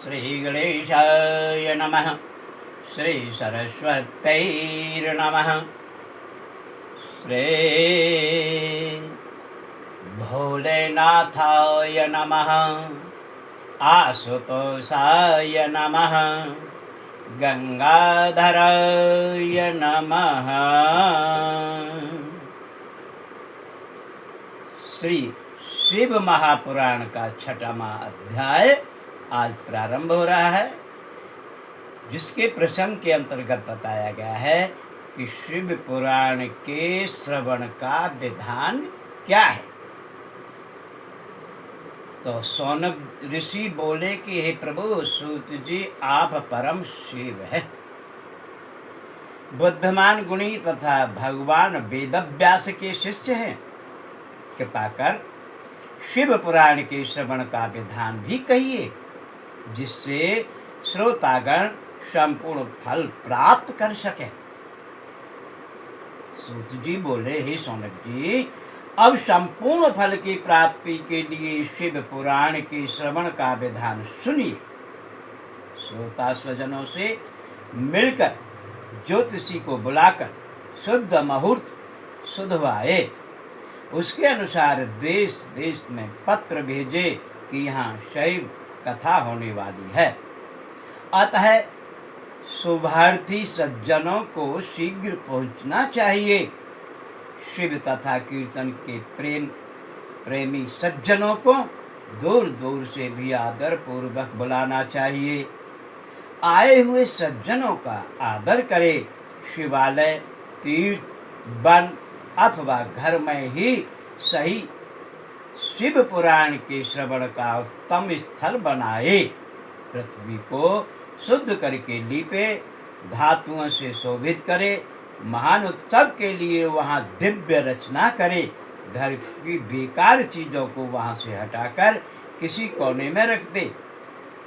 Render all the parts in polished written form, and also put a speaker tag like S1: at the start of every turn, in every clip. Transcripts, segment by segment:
S1: श्रीगणेशाय नमः। श्रीसरस्वत्यै नमः। श्री भोलेनाथाय नमः। आशुतोषाय नमः। गंगाधराय नमः। श्री शिव महापुराण का 6वां अध्याय आज प्रारंभ हो रहा है, जिसके प्रसंग के अंतर्गत बताया गया है कि शिव पुराण के श्रवण का विधान क्या है। तो सौनक ऋषि बोले कि हे प्रभु सूत जी, आप परम शिव है, बुद्धिमान गुणी तथा भगवान वेदव्यास के शिष्य हैं। कृपा कर शिव पुराण के श्रवण का विधान भी कहिए, जिससे श्रोतागण संपूर्ण फल प्राप्त कर सके। सूत जी बोले, हे सौनक जी, अब संपूर्ण फल की प्राप्ति के लिए शिव पुराण के श्रवण का विधान सुनिए। श्रोता स्वजनों से मिलकर ज्योतिषी को बुलाकर शुद्ध मुहूर्त सुधवाए, उसके अनुसार देश देश में पत्र भेजे कि यहाँ शैव कथा होने वाली है। अतः शुभार्थी सज्जनों को शीघ्र पहुँचना चाहिए। शिव तथा कीर्तन के प्रेमी सज्जनों को दूर दूर से भी आदर पूर्वक बुलाना चाहिए। आए हुए सज्जनों का आदर करे। शिवालय, तीर्थ, वन अथवा घर में ही सही शिव पुराण के श्रवण का उत्तम स्थल बनाए। पृथ्वी को शुद्ध करके लीपे, धातुओं से शोभित करे। महान उत्सव के लिए वहाँ दिव्य रचना करे। घर की बेकार चीज़ों को वहाँ से हटाकर किसी कोने में रख दे।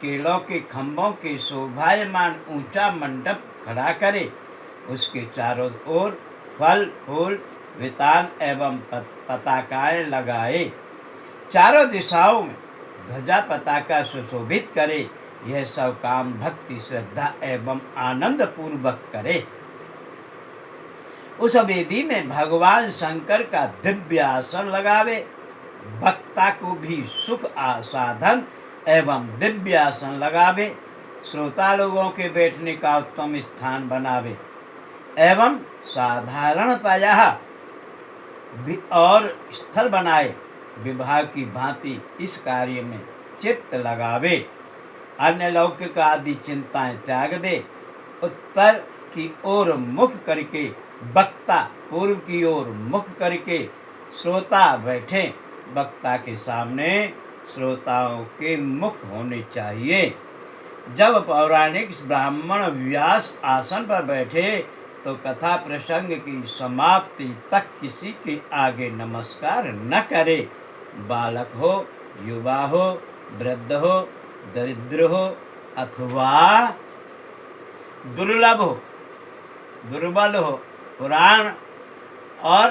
S1: केलों के खम्भों के शोभायमान ऊंचा मंडप खड़ा करे। उसके चारों ओर फल फूल वितान एवं पताकाएं लगाए। चारों दिशाओं में ध्वजा पताका सुशोभित करे। यह सब काम भक्ति श्रद्धा एवं आनंद पूर्वक करे। उस वेदी में भगवान शंकर का दिव्य आसन लगावे। भक्ता को भी सुख आसाधन एवं दिव्य आसन लगावे। श्रोता लोगों के बैठने का उत्तम स्थान बनावे एवं साधारणतया और स्थल बनाए। विवाह की भांति इस कार्य में चित्त लगावे। अन्य लौकिक आदि चिंताएं त्याग दे। उत्तर की ओर मुख करके वक्ता पूर्व की ओर मुख करके श्रोता बैठे। वक्ता के सामने श्रोताओं के मुख होने चाहिए। जब पौराणिक ब्राह्मण व्यास आसन पर बैठे तो कथा प्रसंग की समाप्ति तक किसी के आगे नमस्कार न करे। बालक हो, युवा हो, वृद्ध हो, दरिद्र हो अथवा दुर्लभ हो, दुर्बल हो, पुराण और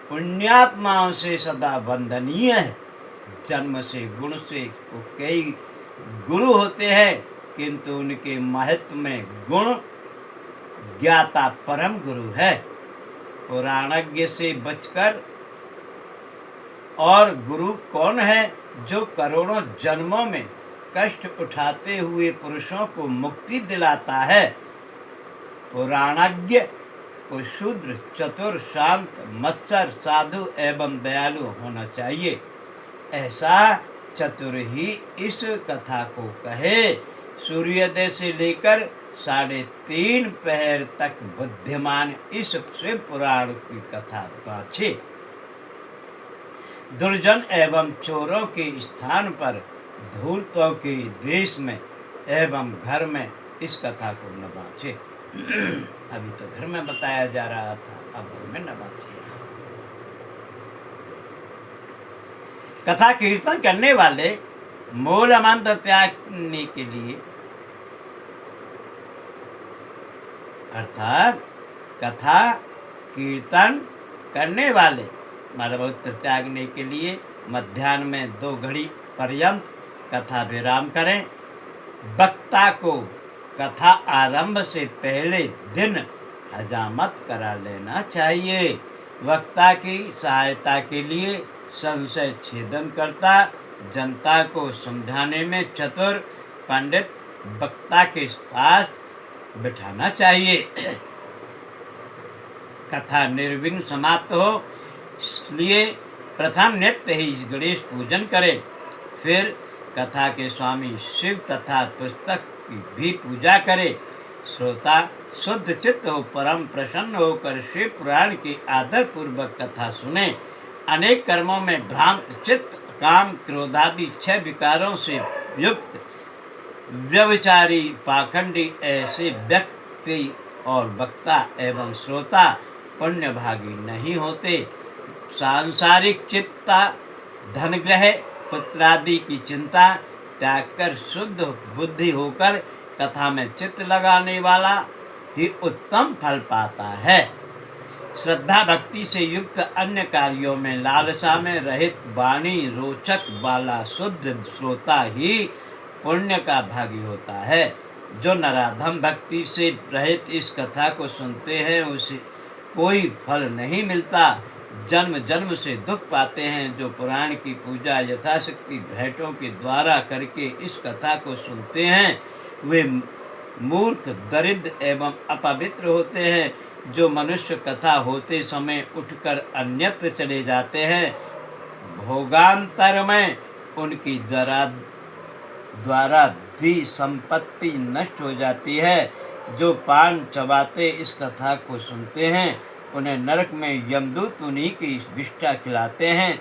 S1: पुण्यात्माओं से सदा वंदनीय है। जन्म से गुण से तो कई गुरु होते हैं, किंतु उनके महत्व में गुण ज्ञाता परम गुरु है। पुराणज्ञ से बचकर और गुरु कौन है? जो करोड़ों जन्मों में कष्ट उठाते हुए पुरुषों को मुक्ति दिलाता है। पुराणज्ञ को शूद्र, चतुर, शांत, मत्सर, साधु एवं दयालु होना चाहिए। ऐसा चतुर ही इस कथा को कहे। सूर्योदय से लेकर 3:30 पहर तक बुद्धिमान इस शिव पुराण की कथा बाँचे। दुर्जन एवं चोरों के स्थान पर धूर्तों के देश में एवं घर में इस कथा को न बाँचे। अभी तो घर में बताया जा रहा था, अब घर में न बाँचे। कथा कीर्तन करने वाले मूल मंत्र त्यागने के लिए, अर्थात कथा कीर्तन करने वाले मलमूत्र त्यागने के लिए मध्याह्न में 2 घड़ी पर्यंत कथा विराम करें। वक्ता को कथा आरंभ से पहले दिन हजामत करा लेना चाहिए। वक्ता की सहायता के लिए संशय छेदन करता जनता को समझाने में चतुर पंडित वक्ता के पास बिठाना चाहिए। कथा निर्विघ्न समाप्त हो, इसलिए प्रथम नित्य ही गणेश पूजन करें। फिर कथा के स्वामी शिव तथा पुस्तक की भी पूजा करें। श्रोता शुद्ध चित्त हो, परम प्रसन्न होकर शिव पुराण की आदर पूर्वक कथा सुने। अनेक कर्मों में भ्रांत चित्त, काम क्रोधादि 6 विकारों से युक्त व्यभिचारी पाखंडी ऐसे व्यक्ति और वक्ता एवं श्रोता पुण्यभागी नहीं होते। सांसारिक चिंता, धनग्रह, पुत्रादि की चिंता त्याग कर शुद्ध बुद्धि होकर कथा में चित्त लगाने वाला ही उत्तम फल पाता है। श्रद्धा भक्ति से युक्त अन्य कार्यों में लालसा में रहित वाणी रोचक वाला शुद्ध श्रोता ही पुण्य का भागी होता है। जो नराधम भक्ति से रहित इस कथा को सुनते हैं उसे कोई फल नहीं मिलता, जन्म जन्म से दुख पाते हैं। जो पुराण की पूजा यथाशक्ति भेंटों के द्वारा करके इस कथा को सुनते हैं वे मूर्ख, दरिद्र एवं अपवित्र होते हैं। जो मनुष्य कथा होते समय उठकर अन्यत्र चले जाते हैं, भोगांतर में उनकी द्वारा भी संपत्ति नष्ट हो जाती है। जो पान चबाते इस कथा को सुनते हैं उन्हें नरक में यमदूत उन्हीं की विष्ठा खिलाते हैं।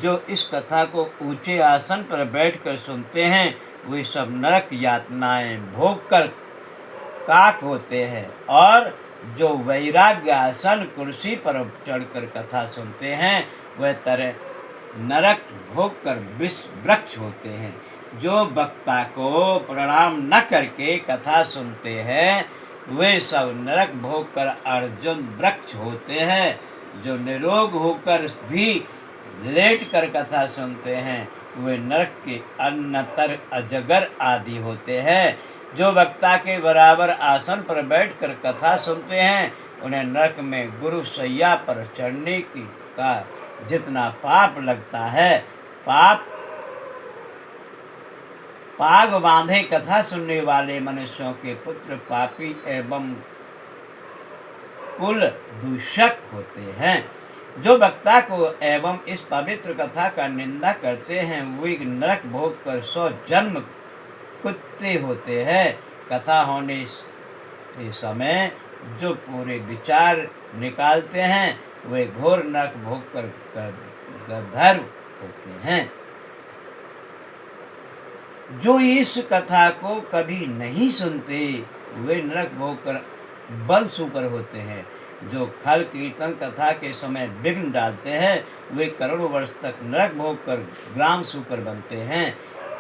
S1: जो इस कथा को ऊंचे आसन पर बैठकर सुनते हैं वे सब नरक यातनाएं भोग कर काक होते हैं। और जो वैराग्य आसन कुर्सी पर चढ़कर कथा सुनते हैं वह तरह नरक भोग कर विष वृक्ष होते हैं। जो वक्ता को प्रणाम न करके कथा सुनते हैं वे सब नरक भोग कर अर्जुन वृक्ष होते हैं। जो निरोग होकर भी लेट कर कथा सुनते हैं वे नरक के अन्नतर अजगर आदि होते हैं। जो वक्ता के बराबर आसन पर बैठकर कथा सुनते हैं उन्हें नरक में गुरु सैया पर चढ़ने की का जितना पाप लगता है, पाग बांधे कथा सुनने वाले मनुष्यों के पुत्र पापी एवं कुल दूषक होते हैं। जो वक्ता को एवं इस पवित्र कथा का निंदा करते हैं वे नरक भोग कर 100 जन्म कुत्ते होते हैं। कथा होने के समय जो पूरे विचार निकालते हैं वे घोर नरक भोग कर गंधर्व होते हैं। जो इस कथा को कभी नहीं सुनते वे नरक भोग कर बल सूकर होते हैं। जो खल कीर्तन कथा के समय विघ्न डालते हैं वे करोड़ों वर्ष तक नरक भोग कर ग्राम सूकर बनते हैं।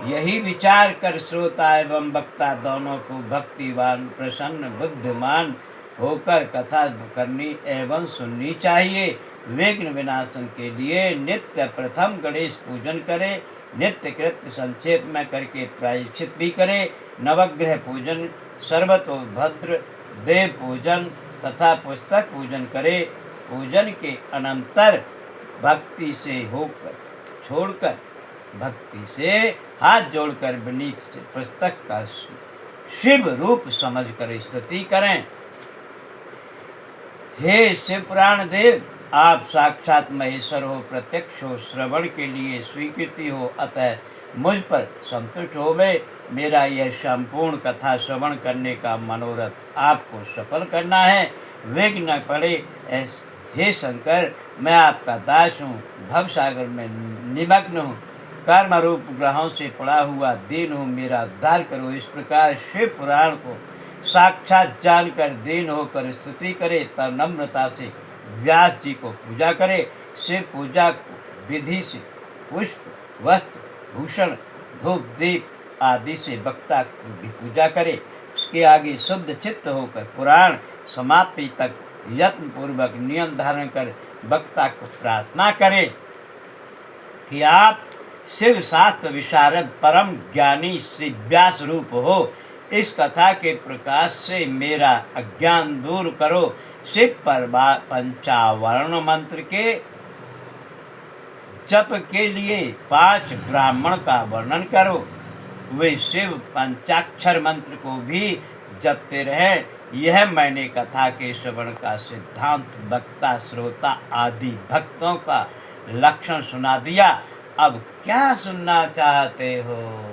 S1: यही विचार कर श्रोता एवं वक्ता दोनों को भक्तिवान, प्रसन्न, बुद्धिमान होकर कथा करनी एवं सुननी चाहिए। विघ्न विनाशन के लिए नित्य प्रथम गणेश पूजन करें। नित्य कृत्य संक्षेप में करके प्रायश्चित भी करें। नवग्रह पूजन, सर्वतोभद्र देव पूजन तथा पुस्तक पूजन करें। पूजन के अनंतर भक्ति से होकर छोड़कर भक्ति से हाथ जोड़कर विनीत पुस्तक का शिव रूप समझकर स्तुति करें। हे शिव पुराण देव, आप साक्षात महेश्वर हो, प्रत्यक्ष हो, श्रवण के लिए स्वीकृति हो, अतः मुझ पर संतुष्ट होवे। मेरा यह संपूर्ण कथा श्रवण करने का मनोरथ आपको सफल करना है। विघ्न न पड़े हे शंकर, मैं आपका दास हूँ, भवसागर में निमग्न हूँ, कर्म रूप ग्रहों से पड़ा हुआ दीन हूँ, मेरा उद्धार करो। इस प्रकार शिव पुराण को साक्षात जानकर दीन होकर स्तुति करे। तब नम्रता से व्यास जी को पूजा करे। शिव पूजा विधि से पुष्प, वस्त्र, भूषण, धूप, दीप आदि से वक्ता की भी पूजा करे। उसके आगे शुद्ध चित्त होकर पुराण समाप्ति तक यत्न पूर्वक नियम धारण कर वक्ता को प्रार्थना करे कि आप शिव शास्त्र विशारद परम ज्ञानी श्री व्यास रूप हो। इस कथा के प्रकाश से मेरा अज्ञान दूर करो। शिव पर पंचावर्ण मंत्र के जप के लिए 5 ब्राह्मण का वर्णन करो। वे शिव पंचाक्षर मंत्र को भी जपते रहे। यह मैंने कथा के श्रवण का सिद्धांत वक्ता श्रोता आदि भक्तों का लक्षण सुना दिया। अब क्या सुनना चाहते हो?